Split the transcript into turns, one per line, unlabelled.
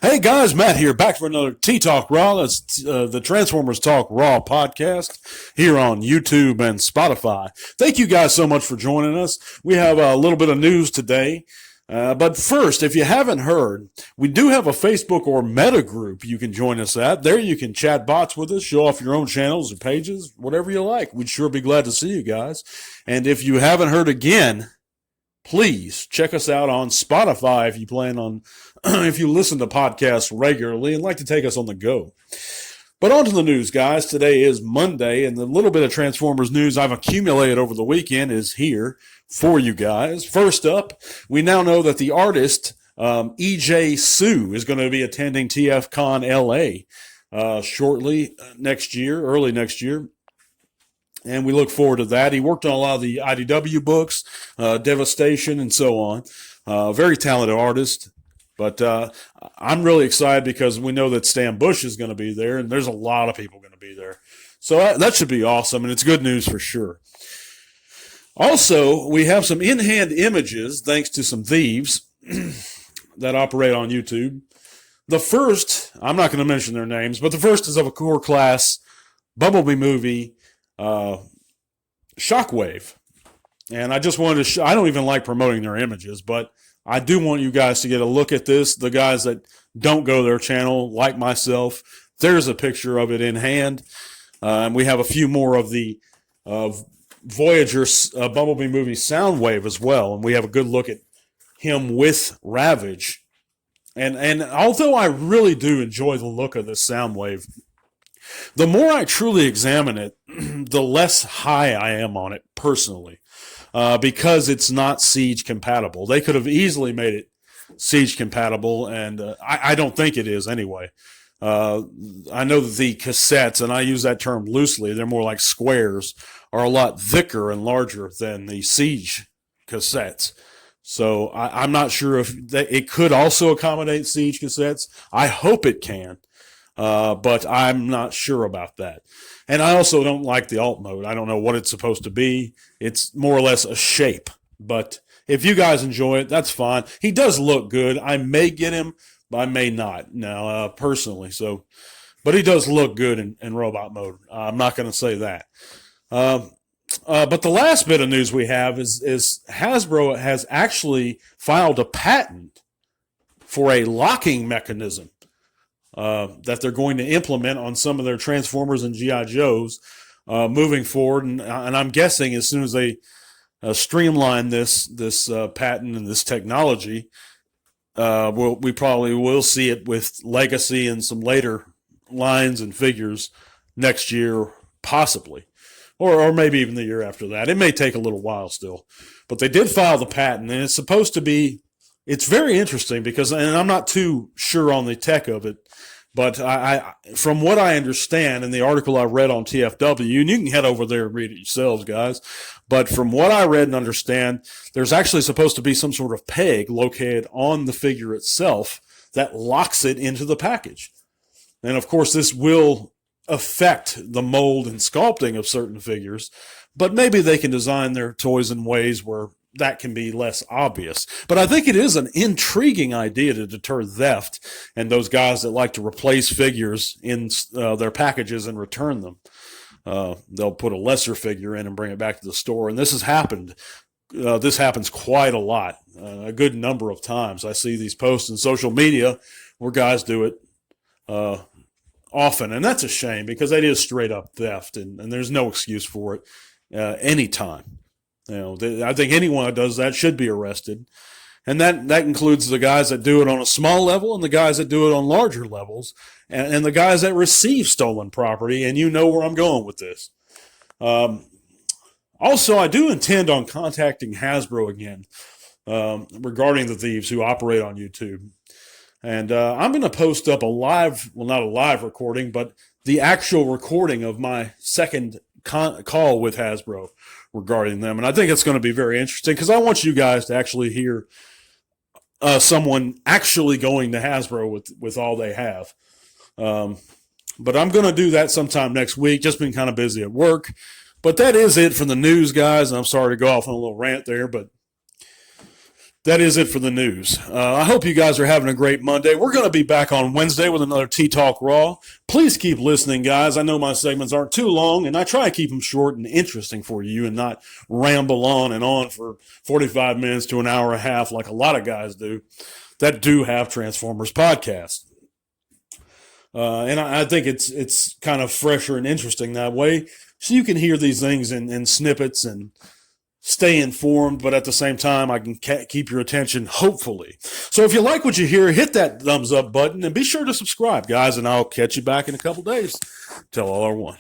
Hey guys, Matt here, back for another T-Talk Raw. That's the Transformers Talk Raw podcast here on YouTube and Spotify. Thank you guys so much for joining us. We have a little bit of news today. But first, if you haven't heard, we do have a Facebook or Meta group you can join us at. There you can chat bots with us, show off your own channels or pages, whatever you like. We'd sure be glad to see you guys. And if you haven't heard again, please check us out on Spotify if you plan on, if you listen to podcasts regularly and like to take us on the go. But on to the news, guys. Today is Monday, and the little bit of Transformers news I've accumulated over the weekend is here for you guys. First up, we now know that the artist E.J. Sue is going to be attending TFCon LA shortly next year, early next year. And we look forward to that. He worked on a lot of the IDW books, Devastation, and so on. Very talented artist. But I'm really excited because we know that Stan Bush is going to be there, and there's a lot of people going to be there. So that should be awesome, and it's good news for sure. Also, we have some in-hand images, thanks to some thieves that operate on YouTube. The first, I'm not going to mention their names, but the first is of a core class Bumblebee movie, Shockwave. And I just wanted to I don't even like promoting their images, but I do want you guys to get a look at this. The guys that don't go to their channel, like myself, there's a picture of it in hand. And we have a few more of the Voyager Bumblebee movie Soundwave as well. And we have a good look at him with Ravage. And although I really do enjoy the look of this Soundwave, the more I truly examine it, the less high I am on it personally, because it's not Siege compatible. They could have easily made it Siege compatible, and I don't think it is anyway. I know that the cassettes, and I use that term loosely, they're more like squares, are a lot thicker and larger than the Siege cassettes. So I'm not sure if it could also accommodate Siege cassettes. I hope it can. But I'm not sure about that. And I also don't like the alt mode. I don't know what it's supposed to be. It's more or less a shape. But if you guys enjoy it, that's fine. He does look good. I may get him, but I may not now, personally. But he does look good in robot mode. I'm not going to say that. But the last bit of news we have is Hasbro has actually filed a patent for a locking mechanism that they're going to implement on some of their Transformers and G.I. Joes moving forward. And I'm guessing as soon as they streamline this patent and this technology, we probably will see it with Legacy and some later lines and figures next year, possibly. Or maybe even the year after that. It may take a little while still. But they did file the patent, and it's supposed to be, it's very interesting because, and I'm not too sure on the tech of it, but I from what I understand in the article I read on TFW, and you can head over there and read it yourselves, guys, but from what I read and understand, there's actually supposed to be some sort of peg located on the figure itself that locks it into the package. And of course, this will affect the mold and sculpting of certain figures, but maybe they can design their toys in ways where that can be less obvious. But I think it is an intriguing idea to deter theft and those guys that like to replace figures in their packages and return them. They'll put a lesser figure in and bring it back to the store. And this has happened. This happens quite a lot, a good number of times. I see these posts in social media where guys do it often, and that's a shame because that is straight up theft, and there's no excuse for it anytime. I think anyone that does that should be arrested, and that includes the guys that do it on a small level and the guys that do it on larger levels, and the guys that receive stolen property. And you know where I'm going with this. Also, I do intend on contacting Hasbro again regarding the thieves who operate on YouTube. And I'm going to post up a live, well, not a live recording, but the actual recording of my second call with Hasbro regarding them. And I think it's going to be very interesting because I want you guys to actually hear someone actually going to Hasbro with all they have. But I'm going to do that sometime next week. Just been kind of busy at work. But that is it for the news, guys. And I'm sorry to go off on a little rant there, but that is it for the news. I hope you guys are having a great Monday. We're going to be back on Wednesday with another T-Talk Raw. Please keep listening, guys. I know my segments aren't too long, and I try to keep them short and interesting for you and not ramble on and on for 45 minutes to an hour and a half like a lot of guys do that do have Transformers podcasts. And I think it's kind of fresher and interesting that way. So you can hear these things in snippets and stay informed, but at the same time, I can keep your attention, hopefully. So if you like what you hear, hit that thumbs up button and be sure to subscribe, guys, and I'll catch you back in a couple days. Tell all our one.